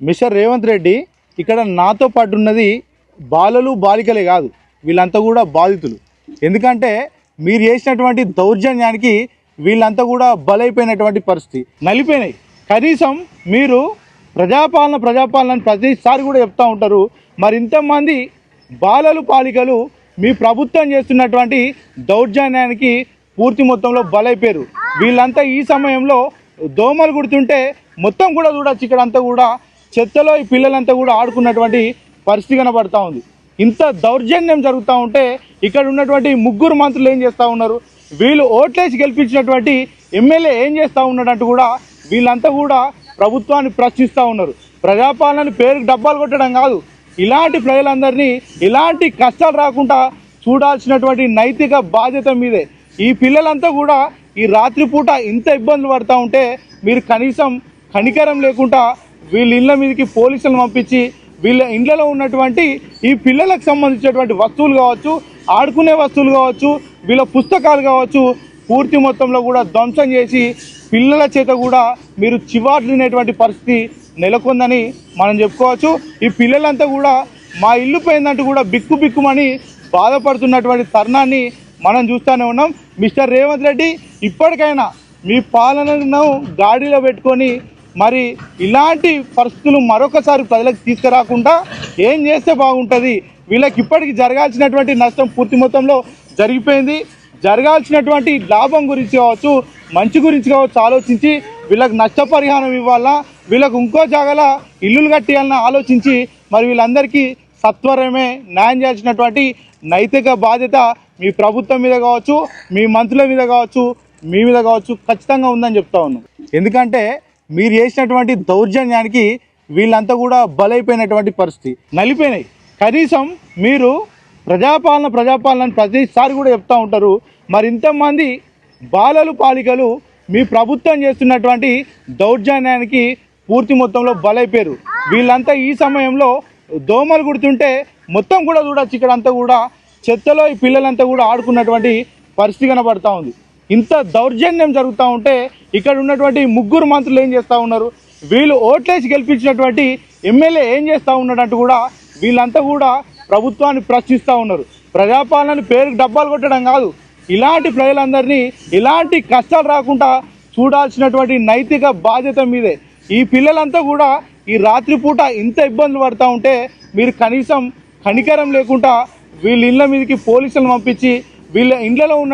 Mister Revanth Reddy ఇక్కడ నాతో పాటు ఉన్నది బాలలు బాలికలే కాదు, వీళ్ళంతా కూడా బాధితులు. ఎందుకంటే మీరు చేసినటువంటి దౌర్జన్యానికి వీళ్ళంతా కూడా బలైపోయినటువంటి పరిస్థితి, నలిపోయినాయి. కనీసం మీరు ప్రజాపాలన ప్రతిసారి కూడా చెప్తూ ఉంటారు. మరి ఇంతమంది బాలలు బాలికలు మీ ప్రభుత్వం చేస్తున్నటువంటి దౌర్జన్యానికి పూర్తి మొత్తంలో బలైపోయారు. వీళ్ళంతా ఈ సమయంలో దోమలు కుడుతుంటే మొత్తం కూడా చూడొచ్చు. ఇక్కడంతా కూడా చెత్తలో ఈ పిల్లలంతా కూడా ఆడుకున్నటువంటి పరిస్థితి కనబడతా ఉంది. ఇంత దౌర్జన్యం జరుగుతూ ఉంటే ఇక్కడ ఉన్నటువంటి ముగ్గురు మంత్రులు ఏం చేస్తూ ఉన్నారు, వీళ్ళు ఓట్లేసి గెలిపించినటువంటి ఎమ్మెల్యే ఏం చేస్తూ ఉన్నాడంటూ కూడా వీళ్ళంతా కూడా ప్రభుత్వాన్ని ప్రశ్నిస్తూ ఉన్నారు. ప్రజాపాలన పేరుకి డబ్బాలు కొట్టడం కాదు, ఇలాంటి ప్రజలందరినీ ఇలాంటి కష్టాలు రాకుండా చూడాల్సినటువంటి నైతిక బాధ్యత మీదే. ఈ పిల్లలంతా కూడా ఈ రాత్రిపూట ఇంత ఇబ్బందులు పడుతూ ఉంటే మీరు కనీసం కనికరం లేకుండా వీళ్ళ ఇళ్ళ మీదకి పోలీసులను పంపించి వీళ్ళ ఇండ్లలో ఉన్నటువంటి ఈ పిల్లలకు సంబంధించినటువంటి వస్తువులు కావచ్చు, ఆడుకునే వస్తువులు కావచ్చు, వీళ్ళ పుస్తకాలు కావచ్చు, పూర్తి మొత్తంలో కూడా ధ్వంసం చేసి పిల్లల చేత కూడా మీరు చివాట్లేనటువంటి పరిస్థితి నెలకొందని మనం చెప్పుకోవచ్చు. ఈ పిల్లలంతా కూడా మా ఇల్లు పోయిందంటూ కూడా బిక్కుమని బాధపడుతున్నటువంటి తరుణాన్ని మనం చూస్తూనే ఉన్నాం. మిస్టర్ రేవంత్ రెడ్డి, ఇప్పటికైనా మీ పాలనను గాడిలో పెట్టుకొని మరి ఇలాంటి పరిస్థితులు మరొకసారి ప్రజలకు తీసుకురాకుండా ఏం చేస్తే బాగుంటుంది? వీళ్ళకి ఇప్పటికి జరగాల్సినటువంటి నష్టం పూర్తి మొత్తంలో జరిగిపోయింది. జరగాల్సినటువంటి లాభం గురించి కావచ్చు, మంచి గురించి కావచ్చు ఆలోచించి వీళ్ళకి నష్టపరిహారం ఇవ్వాలా, వీళ్ళకు ఇంకో జాగాల ఇల్లులు కట్టియాలని ఆలోచించి మరి వీళ్ళందరికీ సత్వరమే న్యాయం చేయాల్సినటువంటి నైతిక బాధ్యత మీ ప్రభుత్వం మీద కావచ్చు, మీ మంత్రుల మీద కావచ్చు, మీ మీద కావచ్చు ఖచ్చితంగా ఉందని చెప్తా ఉన్నాం. ఎందుకంటే మీరు చేసినటువంటి దౌర్జన్యానికి వీళ్ళంతా కూడా బలైపోయినటువంటి పరిస్థితి, నలిపోయినాయి. కనీసం మీరు ప్రజాపాలన ప్రతిసారి కూడా చెప్తూ ఉంటారు. మరి ఇంతమంది బాలలు బాలికలు మీ ప్రభుత్వం చేస్తున్నటువంటి దౌర్జన్యానికి పూర్తి మొత్తంలో బలైపోయారు. వీళ్ళంతా ఈ సమయంలో దోమలు కుడుతుంటే మొత్తం కూడా చూడొచ్చు. ఇక్కడంతా కూడా చెత్తలో ఈ పిల్లలంతా కూడా ఆడుకున్నటువంటి పరిస్థితి కనబడతా ఉంది. ఇంత దౌర్జన్యం జరుగుతూ ఉంటే ఇక్కడ ఉన్నటువంటి ముగ్గురు మంత్రులు ఏం చేస్తూ ఉన్నారు, వీళ్ళు ఓట్లేసి గెలిపించినటువంటి ఎమ్మెల్యే ఏం చేస్తూ ఉన్నాడంటూ కూడా వీళ్ళంతా కూడా ప్రభుత్వాన్ని ప్రశ్నిస్తూ ఉన్నారు. ప్రజాపాలన పేరుకి డబ్బాలు కొట్టడం కాదు, ఇలాంటి ప్రజలందరినీ ఇలాంటి కష్టాలు రాకుండా చూడాల్సినటువంటి నైతిక బాధ్యత మీదే. ఈ పిల్లలంతా కూడా ఈ రాత్రిపూట ఇంత ఇబ్బందులు పడుతూ ఉంటే మీరు కనీసం కనికరం లేకుండా వీళ్ళ ఇళ్ళ మీదకి పోలీసులను పంపించి వీళ్ళ ఇండ్లలో ఉన్న